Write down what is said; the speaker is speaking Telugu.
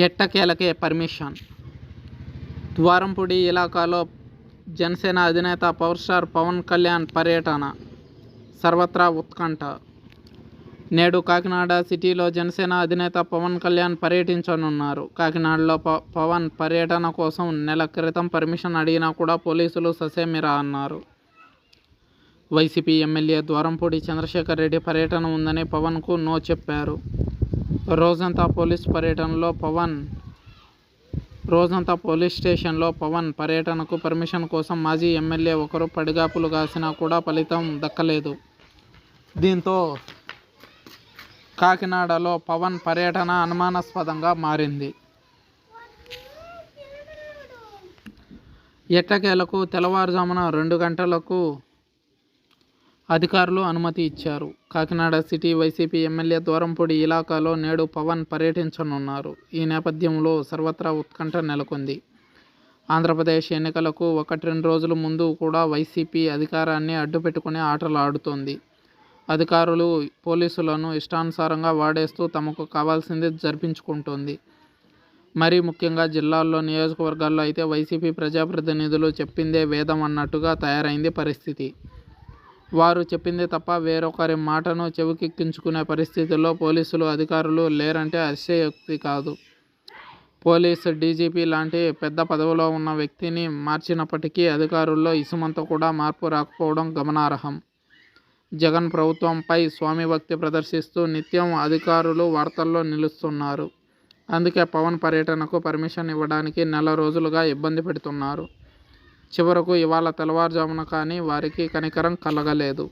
ఎట్టకేలకే పర్మిషన్. ద్వారంపూడి ఇలాకాలో జనసేన అధినేత పవర్ స్టార్ పవన్ కళ్యాణ్ పర్యటన సర్వత్రా ఉత్కంఠ. నేడు కాకినాడ సిటీలో జనసేన అధినేత పవన్ కళ్యాణ్ పర్యటించనున్నారు. కాకినాడలో పవన్ పర్యటన కోసం నెల క్రితం పర్మిషన్ అడిగినా కూడా పోలీసులు ససేమిరా అన్నారు. వైసీపీ ఎమ్మెల్యే ద్వారంపూడి చంద్రశేఖర్ రెడ్డి పర్యటన ఉందని పవన్కు నో చెప్పారు. రోజంతా పోలీస్ స్టేషన్లో పవన్ పర్యటనకు పర్మిషన్ కోసం మాజీ ఎమ్మెల్యే ఒకరు పడిగాపులు కాసినా కూడా ఫలితం దక్కలేదు. దీంతో కాకినాడలో పవన్ పర్యటన అనుమానాస్పదంగా మారింది. ఎట్టకేలకు తెల్లవారుజామున 2 గంటలకు అధికారులు అనుమతి ఇచ్చారు. Kakinada city YCP MLA Dwarampudi ఇలాకాలో నేడు పవన్ పర్యటించనున్నారు. ఈ నేపథ్యంలో సర్వత్రా ఉత్కంఠ నెలకొంది. ఆంధ్రప్రదేశ్ ఎన్నికలకు 1-2 రోజుల ముందు కూడా వైసీపీ అధికారాన్ని అడ్డుపెట్టుకుని ఆటలు ఆడుతోంది. అధికారులు పోలీసులను ఇష్టానుసారంగా వాడేస్తూ తమకు కావాల్సింది జరిపించుకుంటోంది. మరీ ముఖ్యంగా జిల్లాల్లో, నియోజకవర్గాల్లో అయితే వైసీపీ ప్రజాప్రతినిధులు చెప్పిందే వేదం అన్నట్టుగా తయారైంది పరిస్థితి. వారు చెప్పింది తప్ప వేరొకరి మాటను చెవికెక్కించుకునే పరిస్థితుల్లో పోలీసులు అధికారులు లేరంటే అతిశయోక్తి కాదు. పోలీస్ డీజీపీ లాంటి పెద్ద పదవిలో ఉన్న వ్యక్తిని మార్చినప్పటికీ అధికారుల్లో ఇసుమంత కూడా మార్పు రాకపోవడం గమనార్హం. జగన్ ప్రభుత్వంపై స్వామిభక్తి ప్రదర్శిస్తూ నిత్యం అధికారులు వార్తల్లో నిలుస్తున్నారు. అందుకే పవన్ పర్యటనకు పర్మిషన్ ఇవ్వడానికి నెల రోజులుగా ఇబ్బంది పెడుతున్నారు. చివరకు ఇవాళ తెల్లవారుజామున కానీ వారికి కనికరం కలగలేదు.